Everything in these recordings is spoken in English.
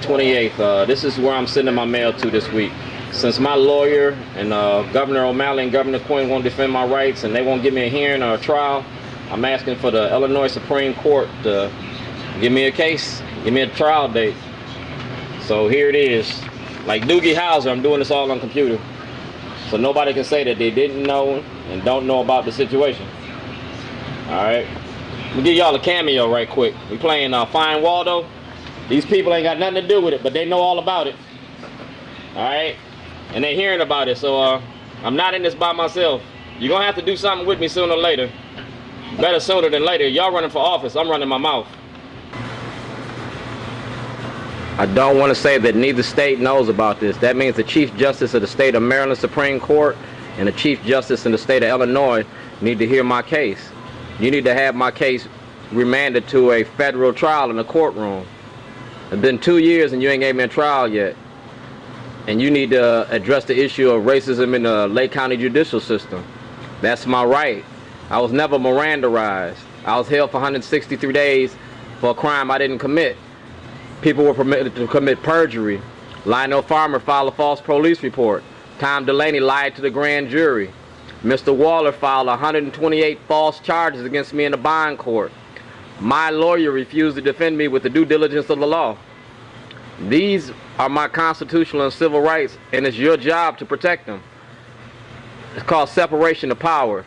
28th. This is where I'm sending my mail to this week. Since my lawyer and Governor O'Malley and Governor Quinn won't defend my rights and they won't give me a hearing or a trial, I'm asking for the Illinois Supreme Court to give me a case, give me a trial date. So here it is. Like Doogie Howser, I'm doing this all on computer. So nobody can say that they didn't know and don't know about the situation. Alright. Let me give y'all a cameo right quick. We playing Fine Waldo. These people ain't got nothing to do with it, but they know all about it. Alright? And they hearing about it, so I'm not in this by myself. You're gonna have to do something with me sooner or later. Better sooner than later. Y'all running for office, I'm running my mouth. I don't want to say that neither state knows about this. That means the Chief Justice of the state of Maryland Supreme Court and the Chief Justice in the state of Illinois need to hear my case. You need to have my case remanded to a federal trial in the courtroom. It's been 2 years and you ain't gave me a trial yet. And you need to address the issue of racism in the Lake County judicial system. That's my right. I was never Mirandaized. I was held for 163 days for a crime I didn't commit. People were permitted to commit perjury. Lionel Farmer filed a false police report. Tom Delaney lied to the grand jury. Mr. Waller filed 128 false charges against me in the bond court. My lawyer refused to defend me with the due diligence of the law. These are my constitutional and civil rights, and it's your job to protect them. It's called separation of power.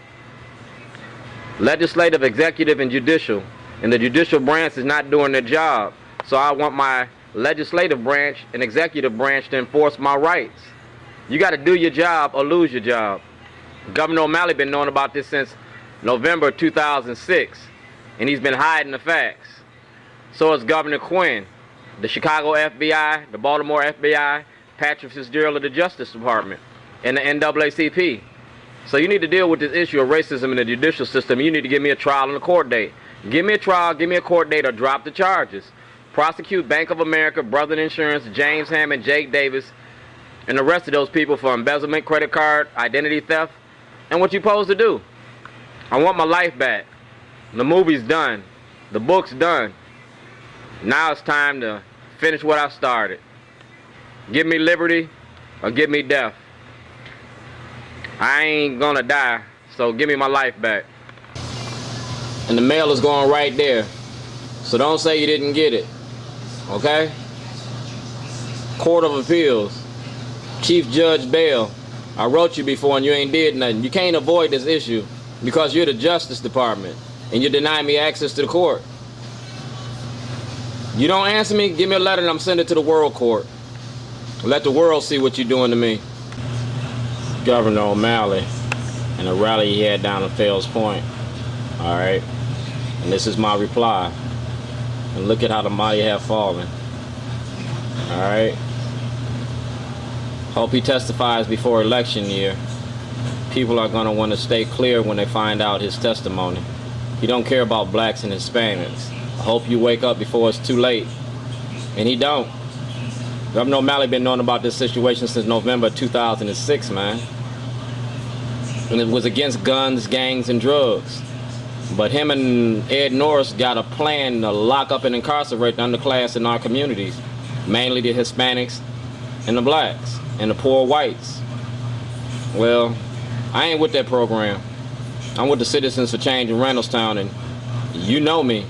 Legislative, executive, and judicial. And the judicial branch is not doing their job. So I want my legislative branch and executive branch to enforce my rights. You got to do your job or lose your job. Governor O'Malley been knowing about this since November 2006, and he's been hiding the facts. So is Governor Quinn, the Chicago FBI, the Baltimore FBI, Patrick Fitzgerald of the Justice Department, and the NAACP. So you need to deal with this issue of racism in the judicial system. You need to give me a trial and a court date. Give me a trial, give me a court date, or drop the charges. Prosecute Bank of America, Brother Insurance, James Hammond, Jake Davis, and the rest of those people for embezzlement, credit card, identity theft, and what you supposed to do. I want my life back. The movie's done. The book's done. Now it's time to finish what I started. Give me liberty or give me death. I ain't gonna die, so give me my life back. And the mail is going right there. So don't say you didn't get it. Okay? Court of Appeals. Chief Judge Bell. I wrote you before and you ain't did nothing. You can't avoid this issue because you're the Justice Department and you deny me access to the court. You don't answer me, give me a letter and I'm sending it to the World Court. Let the world see what you're doing to me. Governor O'Malley and a rally he had down at Fells Point. Alright? And this is my reply. And look at how the mighty have fallen. Alright? Hope he testifies before election year. People are going to want to stay clear when they find out his testimony. He don't care about blacks and Hispanics. I hope you wake up before it's too late. And he don't. Governor O'Malley been knowing about this situation since November 2006, man. And it was against guns, gangs, and drugs. But him and Ed Norris got a plan to lock up and incarcerate the underclass in our communities, mainly the Hispanics and the blacks and the poor whites. Well, I ain't with that program. I'm with the Citizens for Change in Randallstown, and you know me.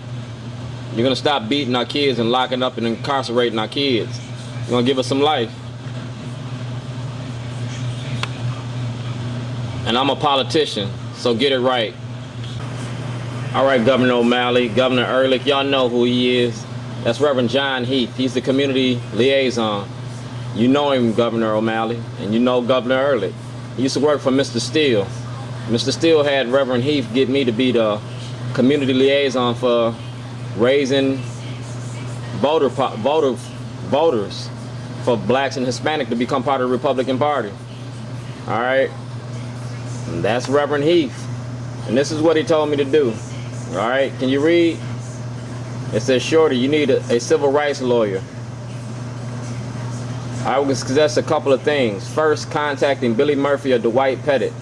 You're gonna stop beating our kids and locking up and incarcerating our kids. You're gonna give us some life. And I'm a politician, so get it right. All right, Governor O'Malley, Governor Ehrlich, y'all know who he is. That's Reverend John Heath. He's the community liaison. You know him, Governor O'Malley, and you know Governor Ehrlich. He used to work for Mr. Steele. Mr. Steele had Reverend Heath get me to be the community liaison for raising voters for blacks and Hispanic to become part of the Republican Party. All right? And that's Reverend Heath. And this is what he told me to do. All right, can you read? It says, Shorty, you need a civil rights lawyer. I would suggest a couple of things. First, contacting Billy Murphy or Dwight Pettit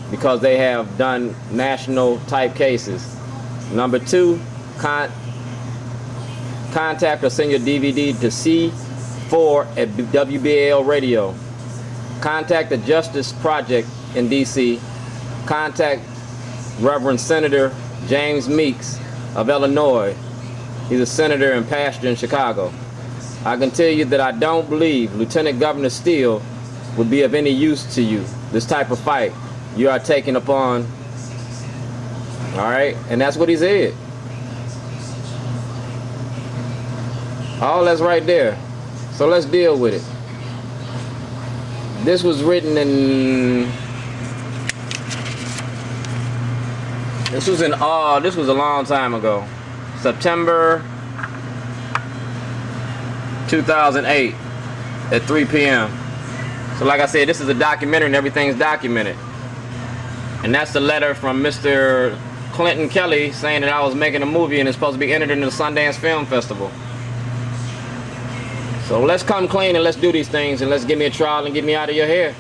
because they have done national type cases. Number two, contact or send your DVD to 4 at WBAL Radio. Contact the Justice Project in D.C. Contact Reverend Senator James Meeks of Illinois. He's a senator and pastor in Chicago. I can tell you that I don't believe Lieutenant Governor Steele would be of any use to you. This type of fight you are taking upon. All right, and that's what he said. All that's right there. So let's deal with it. This was written in. This was a long time ago. September 2008 at 3 p.m. So like I said, this is a documentary and everything's documented. And that's the letter from Mr. Clinton Kelly saying that I was making a movie and it's supposed to be entered into the Sundance Film Festival. So let's come clean and let's do these things and let's give me a trial and get me out of your hair.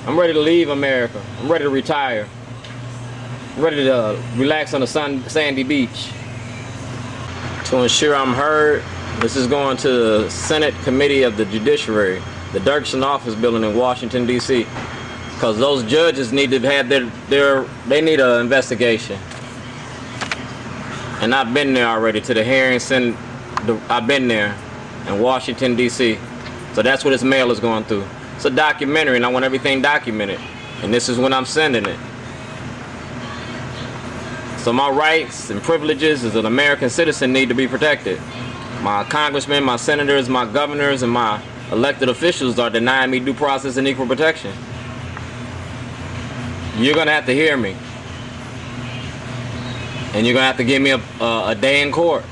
I'm ready to leave America. I'm ready to retire. I'm ready to relax on the sandy beach. To ensure I'm heard, this is going to the Senate Committee of the Judiciary, the Dirksen Office Building in Washington, D.C. Because those judges need to have they need an investigation. And I've been there already to the hearings, and I've been there in Washington, D.C. So that's what this mail is going through. It's a documentary, and I want everything documented. And this is when I'm sending it. So my rights and privileges as an American citizen need to be protected. My congressmen, my senators, my governors, and my elected officials are denying me due process and equal protection. You're going to have to hear me. And you're going to have to give me a day in court.